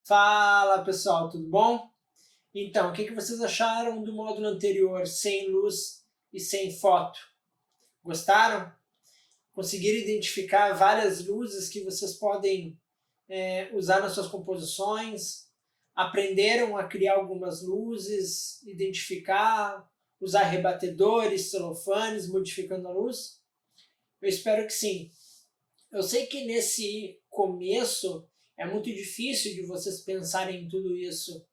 Fala pessoal, tudo bom? Então, o que vocês acharam do módulo anterior sem luz e sem foto? Gostaram? Conseguiram identificar várias luzes que vocês podem usar nas suas composições? Aprenderam a criar algumas luzes, identificar, usar rebatedores, celofanes, modificando a luz? Eu espero que sim. Eu sei que nesse começo é muito difícil de vocês pensarem em tudo isso,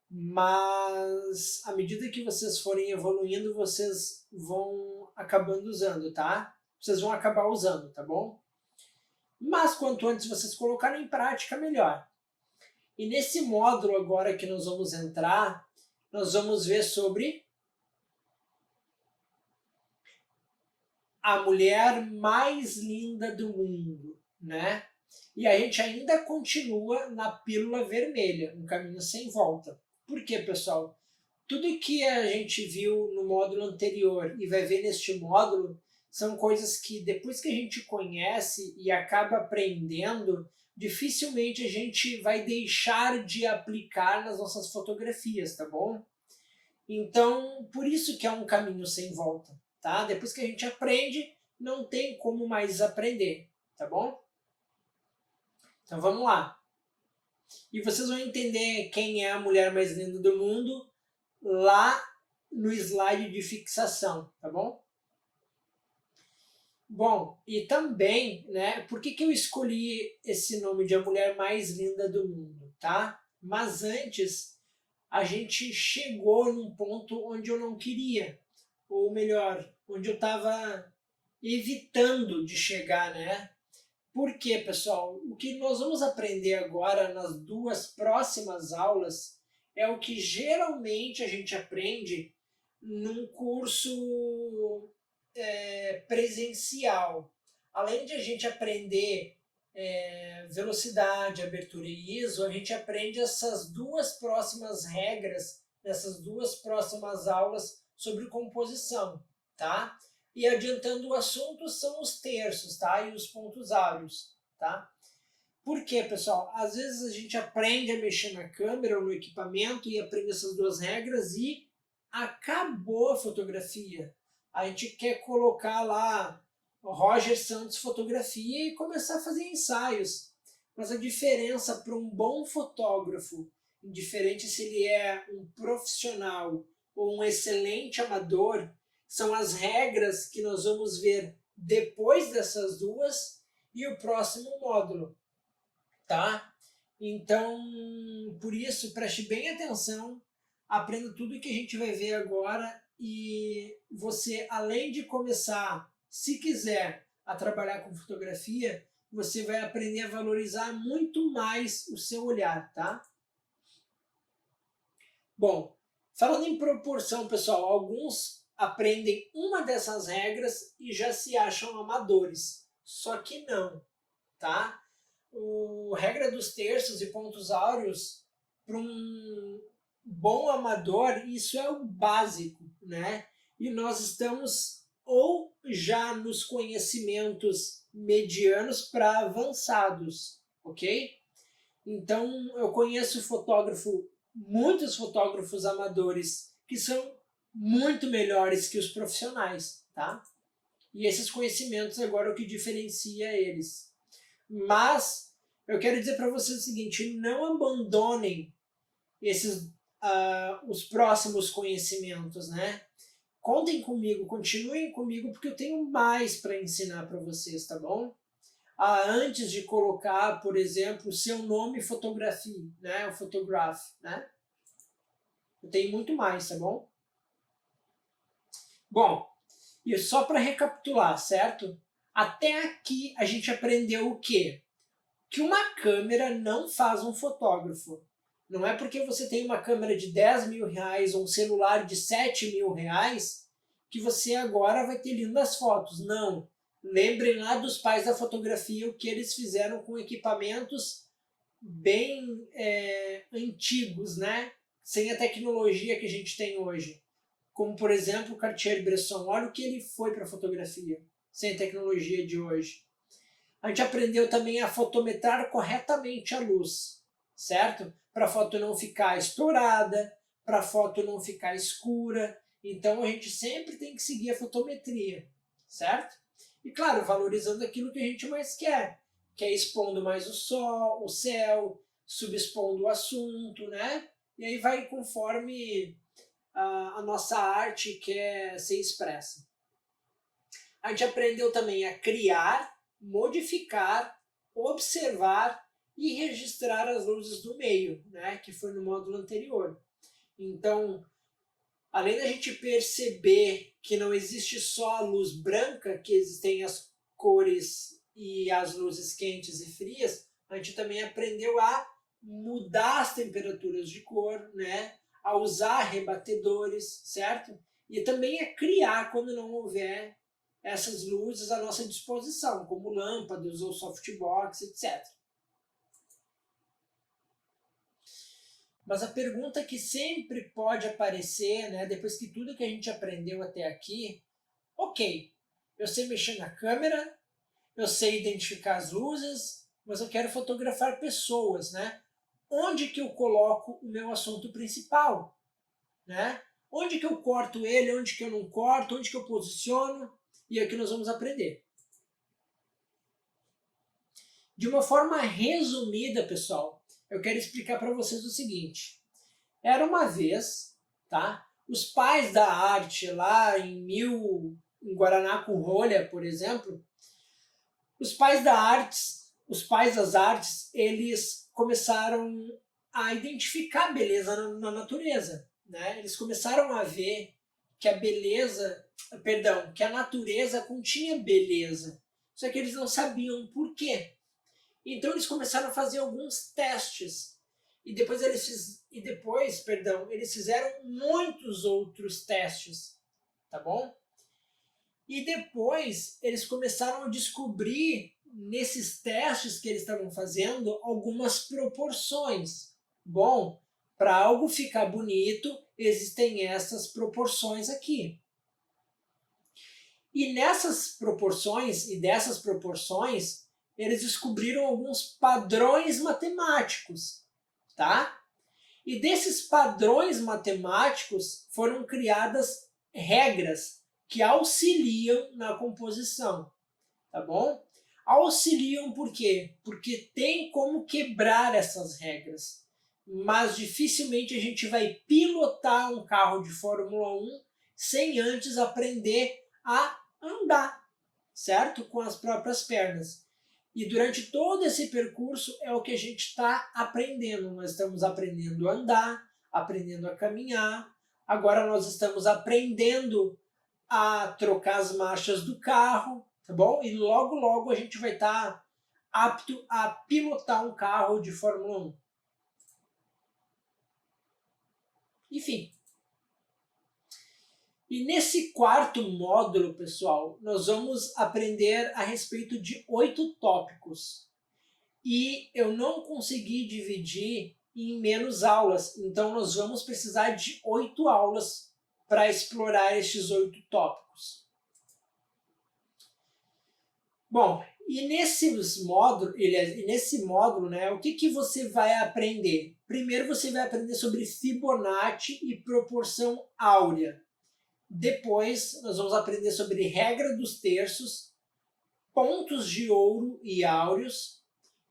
mas à medida que vocês forem evoluindo, vocês vão acabando usando, tá? Vocês vão acabar usando, tá bom? Mas quanto antes vocês colocarem em prática, melhor. E nesse módulo agora que nós vamos entrar, nós vamos ver sobre a mulher mais linda do mundo, né? E a gente ainda continua na pílula vermelha, um caminho sem volta. Por quê, pessoal? Tudo que a gente viu no módulo anterior e vai ver neste módulo são coisas que depois que a gente conhece e acaba aprendendo, dificilmente a gente vai deixar de aplicar nas nossas fotografias, tá bom? Então, por isso que é um caminho sem volta, tá? Depois que a gente aprende, não tem como mais aprender, tá bom? Então vamos lá. E vocês vão entender quem é a mulher mais linda do mundo lá no slide de fixação, tá bom? Bom, e também, né, por que eu escolhi esse nome de a mulher mais linda do mundo, tá? Mas antes, a gente chegou num ponto onde eu não queria, ou melhor, onde eu estava evitando de chegar, né? Por quê, pessoal? O que nós vamos aprender agora nas duas próximas aulas é o que geralmente a gente aprende num curso presencial. Além de a gente aprender velocidade, abertura e ISO, a gente aprende essas duas próximas regras, nessas duas próximas aulas sobre composição, tá? E adiantando o assunto, são os terços, tá? E os pontos áureos, tá? Por quê, pessoal? Às vezes a gente aprende a mexer na câmera ou no equipamento e aprende essas duas regras e acabou a fotografia. A gente quer colocar lá Roger Santos fotografia e começar a fazer ensaios. Mas a diferença para um bom fotógrafo, indiferente se ele é um profissional ou um excelente amador, são as regras que nós vamos ver depois dessas duas e o próximo módulo, tá? Então, por isso, preste bem atenção, aprenda tudo que a gente vai ver agora e você, além de começar, se quiser, a trabalhar com fotografia, você vai aprender a valorizar muito mais o seu olhar, tá? Bom, falando em proporção, pessoal, alguns aprendem uma dessas regras e já se acham amadores. Só que não, tá? A regra dos terços e pontos áureos, para um bom amador, isso é o básico, né? E nós estamos ou já nos conhecimentos medianos para avançados, ok? Então, eu conheço muitos fotógrafos amadores que são muito melhores que os profissionais, tá? E esses conhecimentos agora é o que diferencia eles. Mas eu quero dizer para vocês o seguinte: não abandonem os próximos conhecimentos, né? Contem comigo, continuem comigo, porque eu tenho mais para ensinar para vocês, tá bom? Antes de colocar, por exemplo, o seu nome e fotografia, né? O photograph, né? Eu tenho muito mais, tá bom? Bom, e só para recapitular, certo? Até aqui a gente aprendeu o quê? Que uma câmera não faz um fotógrafo. Não é porque você tem uma câmera de 10 mil reais ou um celular de 7 mil reais que você agora vai ter lindas fotos. Não. Lembrem lá dos pais da fotografia o que eles fizeram com equipamentos bem antigos, né? Sem a tecnologia que a gente tem hoje. Como, por exemplo, o Cartier-Bresson. Olha o que ele foi para a fotografia, sem a tecnologia de hoje. A gente aprendeu também a fotometrar corretamente a luz, certo? Para a foto não ficar estourada, para a foto não ficar escura. Então a gente sempre tem que seguir a fotometria, certo? E claro, valorizando aquilo que a gente mais quer, que é expondo mais o sol, o céu, subexpondo o assunto, né? E aí vai conforme a nossa arte quer ser expressa. A gente aprendeu também a criar, modificar, observar e registrar as luzes do meio, né? Que foi no módulo anterior. Então, além da gente perceber que não existe só a luz branca, que existem as cores e as luzes quentes e frias, a gente também aprendeu a mudar as temperaturas de cor, né? A usar rebatedores, certo? E também a criar quando não houver essas luzes à nossa disposição, como lâmpadas ou softbox, etc. Mas a pergunta que sempre pode aparecer, né, depois que tudo que a gente aprendeu até aqui, ok, eu sei mexer na câmera, eu sei identificar as luzes, mas eu quero fotografar pessoas, né? Onde que eu coloco o meu assunto principal, né? Onde que eu corto ele, onde que eu não corto, onde que eu posiciono, e é o que nós vamos aprender. De uma forma resumida, pessoal, eu quero explicar para vocês o seguinte. Era uma vez, tá? Os pais da arte lá em Guaraná com rolha, por exemplo, os pais das artes, eles começaram a identificar beleza na natureza, né? Eles começaram a ver que que a natureza continha beleza, só que eles não sabiam por quê. Então eles começaram a fazer alguns testes e depois eles fizeram muitos outros testes, tá bom? E depois eles começaram a descobrir nesses testes que eles estavam fazendo algumas proporções. Bom, para algo ficar bonito, existem essas proporções aqui. E dessas proporções, eles descobriram alguns padrões matemáticos, tá? E desses padrões matemáticos foram criadas regras que auxiliam na composição, tá bom? Auxiliam por quê? Porque tem como quebrar essas regras, mas dificilmente a gente vai pilotar um carro de Fórmula 1 sem antes aprender a andar, certo? Com as próprias pernas. E durante todo esse percurso é o que a gente está aprendendo. Nós estamos aprendendo a andar, aprendendo a caminhar. Agora nós estamos aprendendo a trocar as marchas do carro, tá bom? E logo, logo a gente vai estar apto a pilotar um carro de Fórmula 1. Enfim. E nesse quarto módulo, pessoal, nós vamos aprender a respeito de 8 tópicos. E eu não consegui dividir em menos aulas, então nós vamos precisar de 8 aulas para explorar estes 8 tópicos. Bom, e nesse módulo, né, o que você vai aprender? Primeiro você vai aprender sobre Fibonacci e proporção áurea. Depois nós vamos aprender sobre regra dos terços, pontos de ouro e áureos,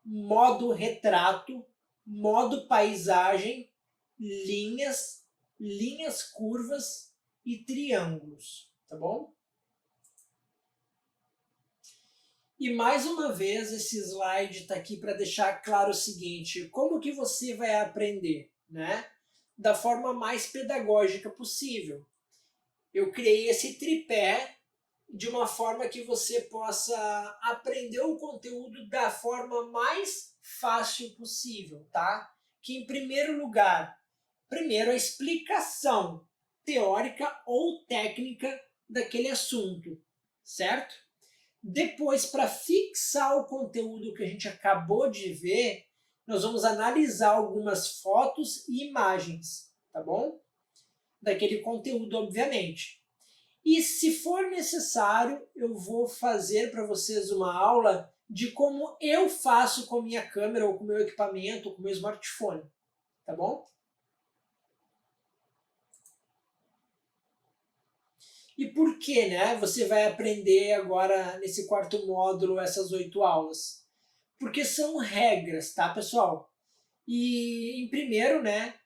modo retrato, modo paisagem, linhas, linhas curvas e triângulos, tá bom? E mais uma vez esse slide está aqui para deixar claro o seguinte, como que você vai aprender, né? Da forma mais pedagógica possível. Eu criei esse tripé de uma forma que você possa aprender o conteúdo da forma mais fácil possível, tá? Que em primeiro lugar, primeiro a explicação teórica ou técnica daquele assunto, certo? Depois, para fixar o conteúdo que a gente acabou de ver, nós vamos analisar algumas fotos e imagens, tá bom? Daquele conteúdo, obviamente. E se for necessário, eu vou fazer para vocês uma aula de como eu faço com a minha câmera, ou com o meu equipamento, ou com o meu smartphone, tá bom? E por que, né, você vai aprender agora nesse quarto módulo essas 8 aulas? Porque são regras, tá, pessoal? E, em primeiro, né,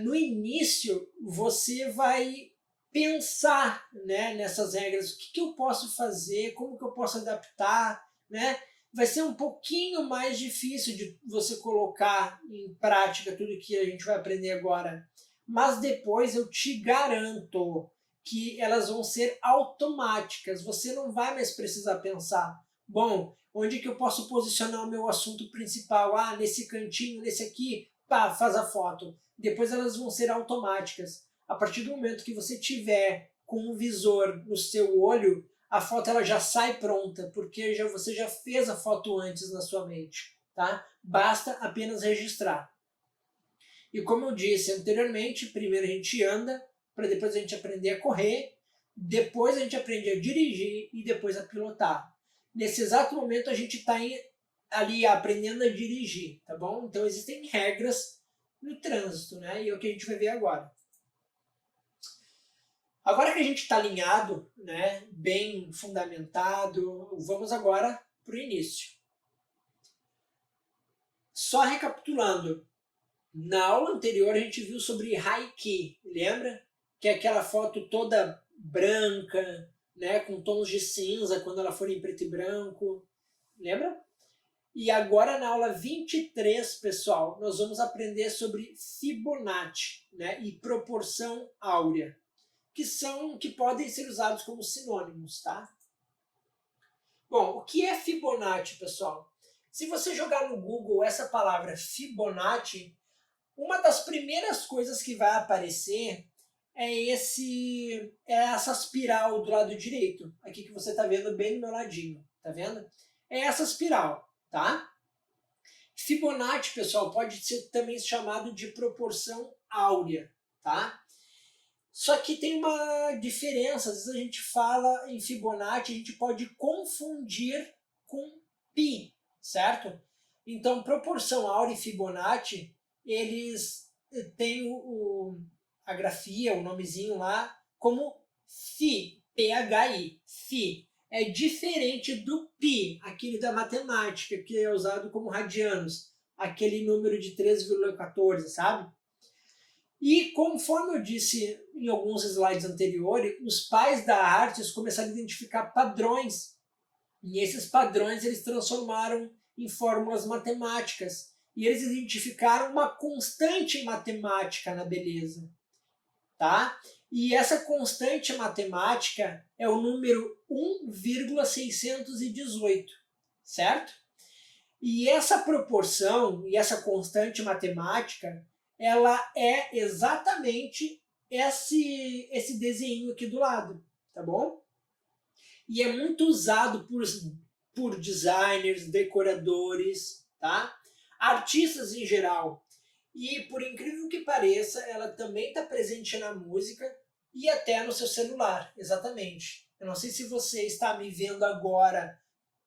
no início, você vai pensar, né, nessas regras. O que eu posso fazer? Como que eu posso adaptar? Né? Vai ser um pouquinho mais difícil de você colocar em prática tudo que a gente vai aprender agora. Mas depois eu te garanto que elas vão ser automáticas. Você não vai mais precisar pensar. Bom, onde que eu posso posicionar o meu assunto principal? Ah, nesse cantinho, nesse aqui, pá, faz a foto. Depois elas vão ser automáticas. A partir do momento que você tiver com um visor no seu olho, a foto ela já sai pronta, porque você já fez a foto antes na sua mente. Tá? Basta apenas registrar. E como eu disse anteriormente, primeiro a gente anda, para depois a gente aprender a correr, depois a gente aprende a dirigir e depois a pilotar. Nesse exato momento a gente está ali aprendendo a dirigir, tá bom? Então existem regras no trânsito, né? E é o que a gente vai ver agora. Agora que a gente está alinhado, né, bem fundamentado, vamos agora para o início. Só recapitulando, na aula anterior a gente viu sobre High-Key, lembra? Que é aquela foto toda branca, né, com tons de cinza quando ela for em preto e branco, lembra? E agora na aula 23, pessoal, nós vamos aprender sobre Fibonacci, né, e proporção áurea, que podem ser usados como sinônimos, tá? Bom, o que é Fibonacci, pessoal? Se você jogar no Google essa palavra Fibonacci, uma das primeiras coisas que vai aparecer é essa espiral do lado direito, aqui que você está vendo bem no meu ladinho, tá vendo? É essa espiral, tá? Fibonacci, pessoal, pode ser também chamado de proporção áurea, tá? Só que tem uma diferença, às vezes a gente fala em Fibonacci, a gente pode confundir com pi, certo? Então, proporção áurea e Fibonacci, eles têm a grafia, o nomezinho lá, como Φ, P-H-I, Φ. É diferente do pi, aquele da matemática, que é usado como radianos, aquele número de 13,14, sabe? E conforme eu disse em alguns slides anteriores, os pais da artes começaram a identificar padrões. E esses padrões eles transformaram em fórmulas matemáticas. E eles identificaram uma constante matemática na beleza. Tá? E essa constante matemática é o número 1,618, certo? E essa proporção e essa constante matemática, ela é exatamente esse desenho aqui do lado, tá bom? E é muito usado por designers, decoradores, tá? Artistas em geral. E por incrível que pareça, ela também está presente na música e até no seu celular, exatamente. Eu não sei se você está me vendo agora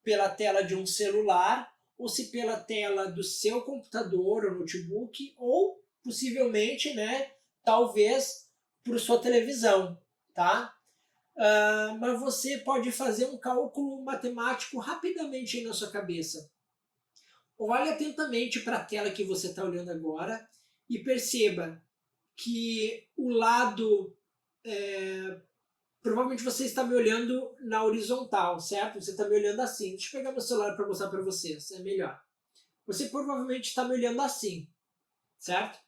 pela tela de um celular ou se pela tela do seu computador ou notebook ou possivelmente, né, talvez por sua televisão, tá? Mas você pode fazer um cálculo matemático rapidamente aí na sua cabeça. Olhe atentamente para a tela que você está olhando agora e perceba que o lado... provavelmente você está me olhando na horizontal, certo? Você está me olhando assim. Deixa eu pegar meu celular para mostrar para vocês, é melhor. Você provavelmente está me olhando assim, certo?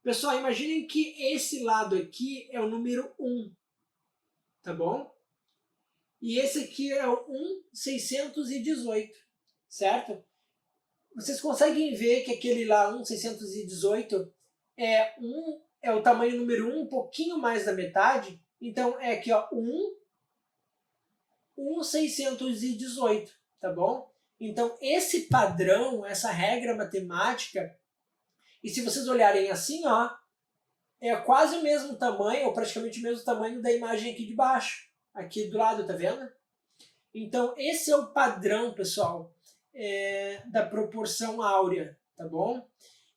Pessoal, imaginem que esse lado aqui é o número 1, tá bom? E esse aqui é o 1,618, certo? Vocês conseguem ver que aquele lá, 1,618, é o tamanho número 1, um pouquinho mais da metade. Então, é aqui, ó, 1,618, tá bom? Então, esse padrão, essa regra matemática, e se vocês olharem assim, ó, é quase o mesmo tamanho, ou praticamente o mesmo tamanho da imagem aqui de baixo. Aqui do lado, tá vendo? Então, esse é o padrão, pessoal. da proporção áurea, tá bom?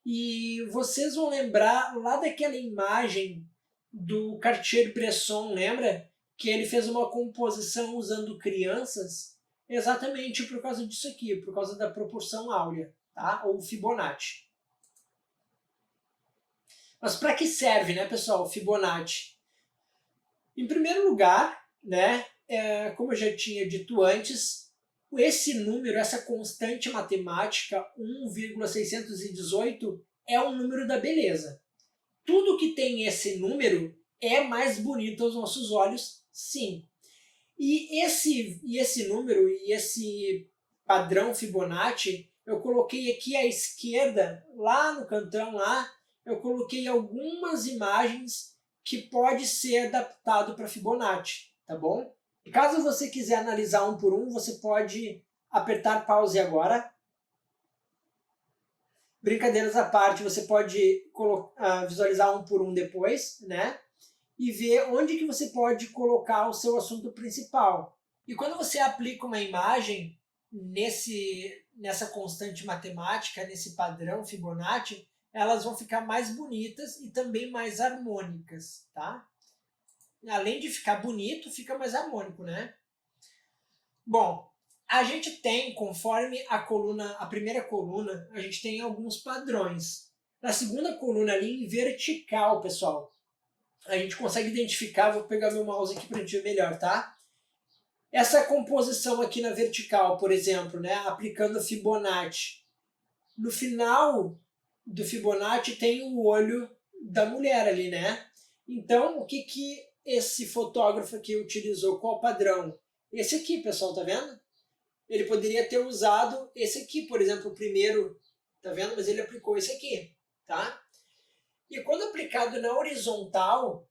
E vocês vão lembrar lá daquela imagem do Cartier-Bresson, lembra? Que ele fez uma composição usando crianças, exatamente por causa disso aqui, por causa da proporção áurea, tá? Ou Fibonacci. Mas para que serve, né, pessoal, o Fibonacci? Em primeiro lugar, né, como eu já tinha dito antes, esse número, essa constante matemática, 1,618, é um número da beleza. Tudo que tem esse número é mais bonito aos nossos olhos, sim. E esse número e esse padrão Fibonacci, eu coloquei aqui à esquerda, lá no cantão, lá, eu coloquei algumas imagens que pode ser adaptado para Fibonacci, tá bom? E caso você quiser analisar um por um, você pode apertar pause agora. Brincadeiras à parte, você pode visualizar um por um depois, né? E ver onde que você pode colocar o seu assunto principal. E quando você aplica uma imagem nessa constante matemática, nesse padrão Fibonacci, elas vão ficar mais bonitas e também mais harmônicas, tá? Além de ficar bonito, fica mais harmônico, né? Bom, a gente tem, conforme a primeira coluna, a gente tem alguns padrões. Na segunda coluna ali, em vertical, pessoal, a gente consegue identificar, vou pegar meu mouse aqui para a gente ver melhor, tá? Essa composição aqui na vertical, por exemplo, né, aplicando Fibonacci. No final do Fibonacci tem o olho da mulher ali, né? Então, o que esse fotógrafo aqui utilizou? Qual padrão? Esse aqui, pessoal, tá vendo? Ele poderia ter usado esse aqui, por exemplo, o primeiro, tá vendo? Mas ele aplicou esse aqui, tá? E quando aplicado na horizontal,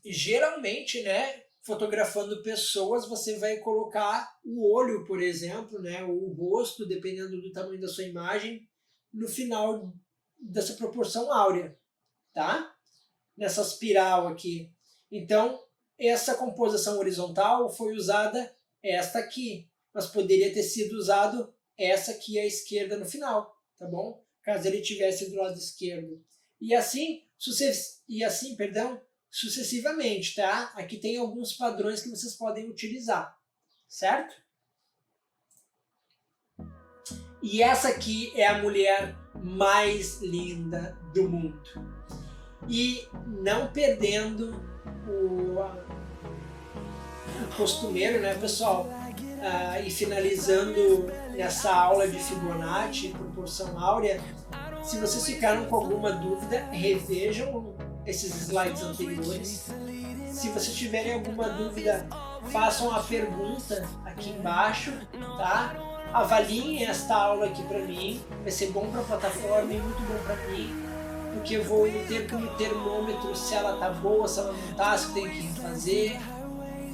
geralmente, né, fotografando pessoas, você vai colocar o olho, por exemplo, né, ou o rosto, dependendo do tamanho da sua imagem, no final dessa proporção áurea, tá? Nessa espiral aqui. Então, essa composição horizontal foi usada esta aqui, mas poderia ter sido usado essa aqui à esquerda no final, tá bom? Caso ele tivesse do lado esquerdo. E assim sucessivamente, tá? Aqui tem alguns padrões que vocês podem utilizar, certo? E essa aqui é a mulher mais linda do mundo. E não perdendo o costumeiro, né, pessoal? E finalizando nessa aula de Fibonacci, proporção áurea, se vocês ficaram com alguma dúvida, revejam esses slides anteriores. Se vocês tiverem alguma dúvida, façam a pergunta aqui embaixo, tá? Avaliem esta aula aqui para mim, vai ser bom para a plataforma e muito bom para mim, porque eu vou ter como termômetro se ela tá boa, se ela não tá, se eu tenho que fazer.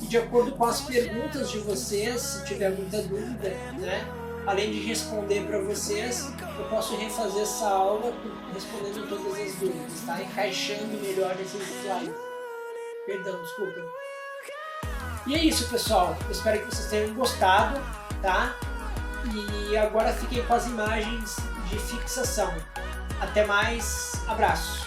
E de acordo com as perguntas de vocês, se tiver muita dúvida, né? Além de responder para vocês, eu posso refazer essa aula respondendo todas as dúvidas, tá? Encaixando melhor nesses slides. Perdão, desculpa. E é isso, pessoal. Eu espero que vocês tenham gostado, tá? E agora fiquem com as imagens de fixação. Até mais, abraço!